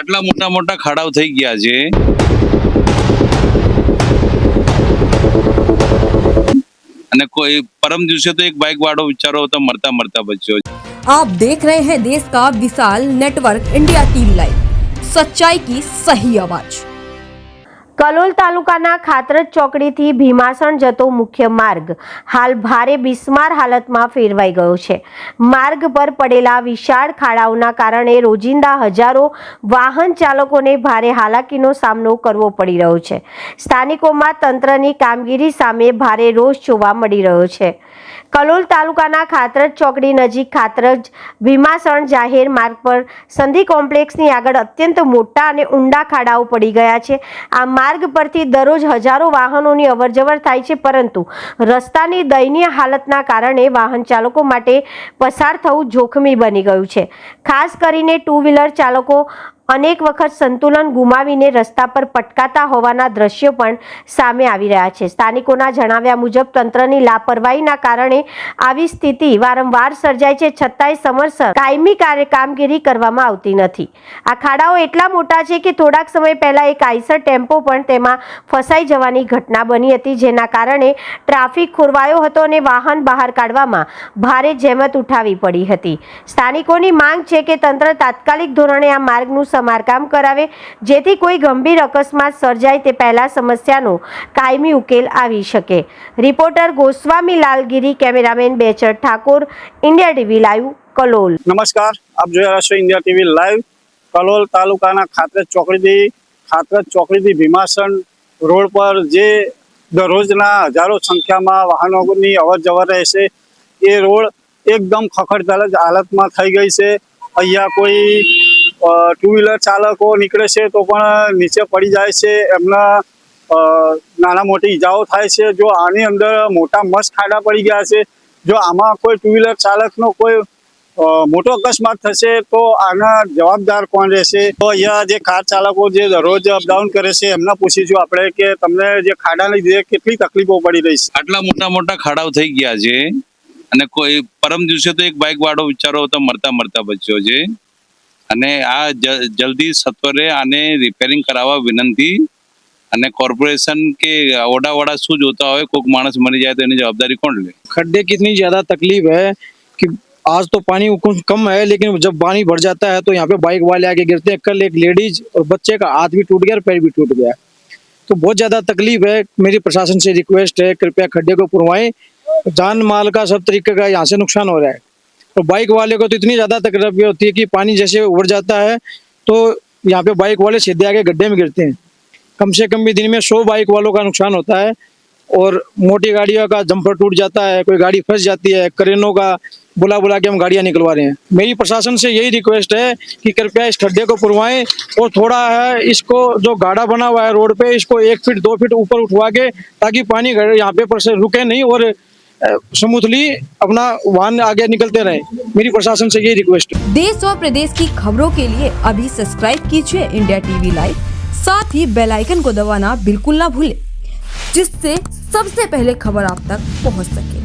આટલા મોટા મોટા ખાડાઓ થઈ ગયા છે અને કોઈ પરમ દિવસે તો એક બાઇક વાળો વિચારો તો મરતા મરતા બચ્યો। आप देख रहे हैं देश का विशाल नेटवर्क इंडिया टीवी लाइव, सच्चाई की सही आवाज। કલોલ તાલુકાના ખાતરજ ચોકડીથી ભીમાસણ જતો મુખ્ય માર્ગ હાલ ભારે બિસ્માર હાલતમાં ફેરવાઈ ગયો છે। માર્ગ પર પડેલા વિશાળ ખાડાઓના કારણે રોજિંદા હજારો વાહન ચાલકોને ભારે હાલાકીનો સામનો કરવો પડી રહ્યો છે। સ્થાનિકોમાં તંત્રની કામગીરી સામે ભારે રોષ જોવા મળી રહ્યો છે। કલોલ તાલુકાના ખાતરજ ચોકડી નજીક ખાતરજ ભીમાસણ જાહેર માર્ગ પર સંધિ કોમ્પ્લેક્સની આગળ અત્યંત મોટા અને ઊંડા ખાડાઓ પડી ગયા છે। આ માર્ગ પરથી દરરોજ હજારો વાહનોની અવરજવર થાય છે, પરંતુ રસ્તાની દયનીય હાલતના કારણે વાહન ચાલકો માટે પસાર થવું જોખમી બની ગયું છે। ખાસ કરીને ટુ વ્હીલર ચાલકો અનેક વખત સંતુલન ગુમાવીને રસ્તા પર પટકાતા હોવાના દ્રશ્યો પણ સામે આવી રહ્યા છે। સ્થાનિકોના જણાવ્યા મુજબ તંત્રની લાપરવાહીના કારણે આવી સ્થિતિ વારંવાર સર્જાય છે, છતાંય સમયસર કાયમી કામગીરી કરવામાં આવતી નથી। આ ખાડાઓ એટલા મોટા છે કે થોડાક સમય પહેલા એક આઈસર ટેમ્પો પણ તેમાં ફસાઈ જવાની ઘટના બની હતી, જેના કારણે ટ્રાફિક ખોરવાયો હતો અને વાહન બહાર કાઢવામાં ભારે જહેમત ઉઠાવવી પડી હતી। સ્થાનિકોની માંગ છે કે તંત્ર તાત્કાલિક ધોરણે આ માર્ગનું સમારકામ કરાવે, જેથી કોઈ ગંભીર અકસ્માત સર્જાય તે પહેલા સમસ્યાનો કાયમી ઉકેલ આવી શકે। Reporter Goswami Lalgiri, cameraman Bechar Thakor, India TV live, Kalol. નમસ્કાર, આપ જોઈ રહ્યા છો ઇન્ડિયા ટીવી લાઈવ। કલોલ તાલુકાના ખાતરજ ચોકડીથી ભીમાસણ રોડ પર જે દરરોજના હજારો સંખ્યામાં વાહનોની અવર જવર રહેશે, એ રોડ એકદમ ખખડધજ હાલતમાં થઈ ગઈ છે। અહીંયા કોઈ ટુ વ્હીલર ચાલકો નીકળે છે તો પણ નીચે પડી જાય છે, એમના નાના મોટી ઈજાઓ થાય છે। જો આની અંદર મોટા મસ્ત ખાડા પડી ગયા છે, જો આમાં કોઈ ટુ વ્હીલર ચાલકનો કોઈ મોટો અકસ્માત થશે તો આના જવાબદાર કોણ રહેશે? તો અહીંયા જે કાર ચાલકો જે દરરોજ અપડાઉન કરે છે એમને પૂછીશું આપણે કે તમને જે ખાડાના લીધે કેટલી તકલીફો પડી રહી છે? આટલા મોટા મોટા ખાડાઓ થઈ ગયા છે અને કોઈ પરમ દિવસે તો એક બાઇક વાળો વિચારો તો મરતા મરતા બચ્યો છે અને આ જલ્દી સત્વરે આને રિપેરિંગ કરાવવા વિનંતી। અને કોર્પોરેશન के ओडा वोडा शू होता हो, कोई मानस मरी जाए तो इन्हें जवाबदारी कौन ले? खड्डे की इतनी ज्यादा तकलीफ है कि आज तो पानी कम है, लेकिन जब पानी भर जाता है तो यहाँ पे बाइक वाले आके गिरते हैं। कल एक लेडीज और बच्चे का हाथ भी टूट गया और पैर भी टूट गया, तो बहुत ज्यादा तकलीफ है। मेरी प्रशासन से रिक्वेस्ट है, कृपया खड्डे को पुरवाएं। जान माल का सब तरीके का यहाँ से नुकसान हो रहा है। तो बाइक वाले को तो इतनी ज्यादा तकलीफ होती है कि पानी जैसे उड़ जाता है तो यहाँ पे बाइक वाले सीधे आके गड्ढे में गिरते हैं। कम से कम भी दिन में 100 बाइक वालों का नुकसान होता है और मोटी गाड़ियों का जंपर टूट जाता है, कोई गाड़ी फंस जाती है। क्रेनों का बुला बुला के हम गाड़ियां निकलवा रहे हैं। मेरी प्रशासन से यही रिक्वेस्ट है कि कृपया इस खड्डे को पुरवाएं और थोड़ा है इसको जो गाढ़ा बना हुआ है रोड पे, इसको 1 फीट 2 फीट ऊपर उठवा के, ताकि पानी यहाँ पे पर से रुके नहीं और स्मूथली अपना वाहन आगे निकलते रहे। मेरी प्रशासन से यही रिक्वेस्ट है। देश और प्रदेश की खबरों के लिए अभी सब्सक्राइब कीजिए इंडिया टीवी लाइव, साथ ही बेल आइकन को दबाना बिल्कुल ना भूलें, जिससे सबसे पहले खबर आप तक पहुंच सके।